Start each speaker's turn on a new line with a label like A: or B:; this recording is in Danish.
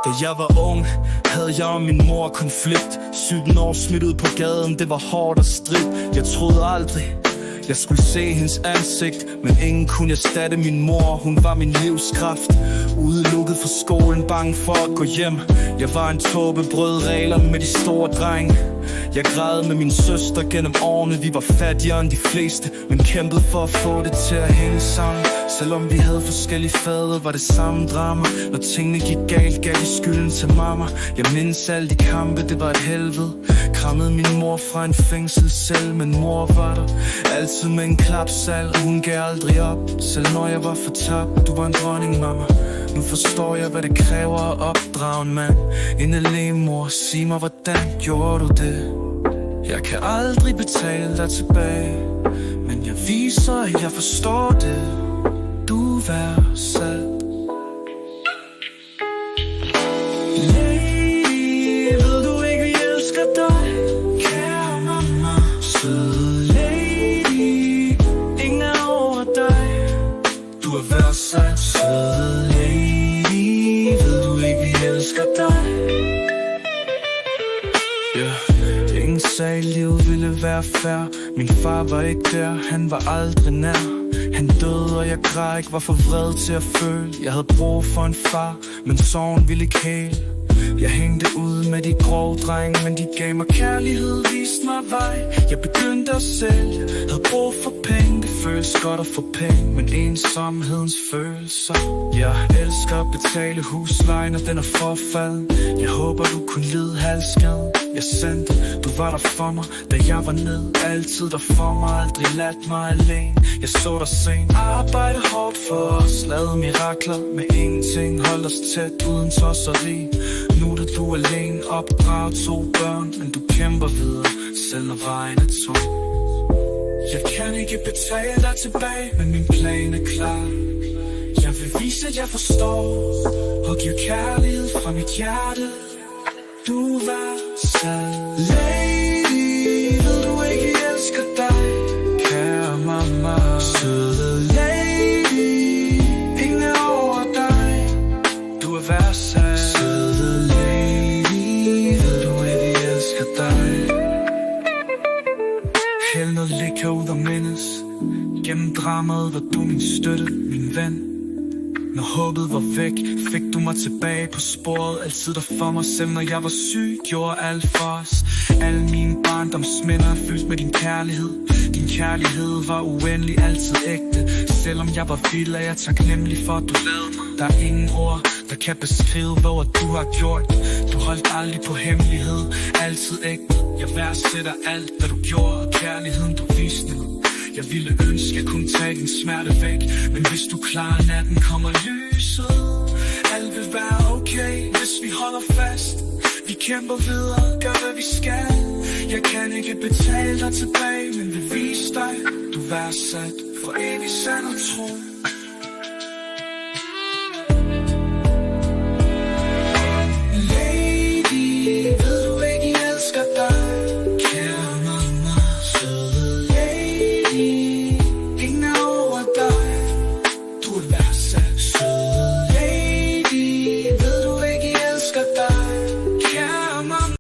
A: Da jeg var ung, havde jeg og min mor konflikt. 17 år smidt ud på gaden, det var hårdt og stridt. Jeg troede aldrig, jeg skulle se hendes ansigt, men ingen kunne erstatte min mor, hun var min livskraft. Udelukket fra skolen, bange for at gå hjem. Jeg var en tåbe, brød regler med de store drenge. Jeg græd med min søster gennem årene. Vi var fattigere end de fleste, men kæmpede for at få det til at hænge sammen. Selvom vi havde forskellige fader, var det samme drama. Når tingene gik galt, gav de skylden til mamma. Jeg mindes alle de kampe, det var et helvede. Krammede min mor fra en fængselscelle, men mor var der altid med en klapsal, og hun gav aldrig op. Selv når jeg var fortabt, du var en dronning, mamma. Nu forstår jeg, hvad det kræver at opdrage en mand. En alene mor, sig mig, hvordan gjorde du det? Jeg kan aldrig betale dig tilbage, men jeg viser, at jeg forstår det. Du er værdsat. Lady, ved du ikke, vi elsker dig? Kære mamma, søde lady, ingen er over dig. Du er værdsat, søde lady, ved du ikke, vi elsker dig? Yeah. Ingen sagde, livet ville være fair. Min far var ikke der, han var aldrig nær. Han døde, og jeg græd ikke, var for vred til at føle. Jeg havde brug for en far, men sorgen ville ikke hele. Jeg hængte ud med de grove drenge, men de gav mig kærlighed, viste mig vej. Jeg begyndte at sælge, havde brug for penge. Det føles godt at få penge, men ensomhedens følelser. Jeg elsker at betale huslejen, og den er forfalden. Jeg håber du kunne lide halsskaden. Jeg sendte, du var der for mig, da jeg var ned. Altid der for mig, aldrig ladt mig alene. Jeg så dig sent, arbejde hårdt for os. Lavede mirakler med ingenting, holdt os tæt uden tosseri. Nu er du alene, opdraget 2 børn, men du kæmper videre, selv når vejen er tung. Jeg kan ikke betale dig tilbage, men min plan er klar. Jeg vil vise, at jeg forstår, og giver kærlighed fra mit hjerte. Du var sad. Lady, ved du ikke, jeg elsker dig? Kære mamma, søde lady, ingen er over dig. Du er værdsat, søde lady, ved du ikke, jeg elsker dig? Hæld noget likker ud og mindes. Gennem dramaet var du min støtte, min ven. Når håbet var væk, fik du mig tilbage på sporet. Altid der for mig, selv når jeg var syg, gjorde alt for os. Alle mine barndomsminder er fyldt med din kærlighed. Din kærlighed var uendelig, altid ægte. Selvom jeg var vild, er jeg taknemmelig for, at du lavede mig. Der er ingen ord, der kan beskrive, hvad du har gjort. Du holdt aldrig på hemmelighed, altid ægte. Jeg værdsætter alt, hvad du gjorde, og kærligheden du viste mig. Jeg ville ønske, jeg kunne tage din smerte væk, men hvis du klarer natten, kommer lyset. Alt vil være okay, hvis vi holder fast. Vi kæmper videre, gør hvad vi skal. Jeg kan ikke betale dig tilbage, men vil vise dig, du er værdsat for evigt sand og tro.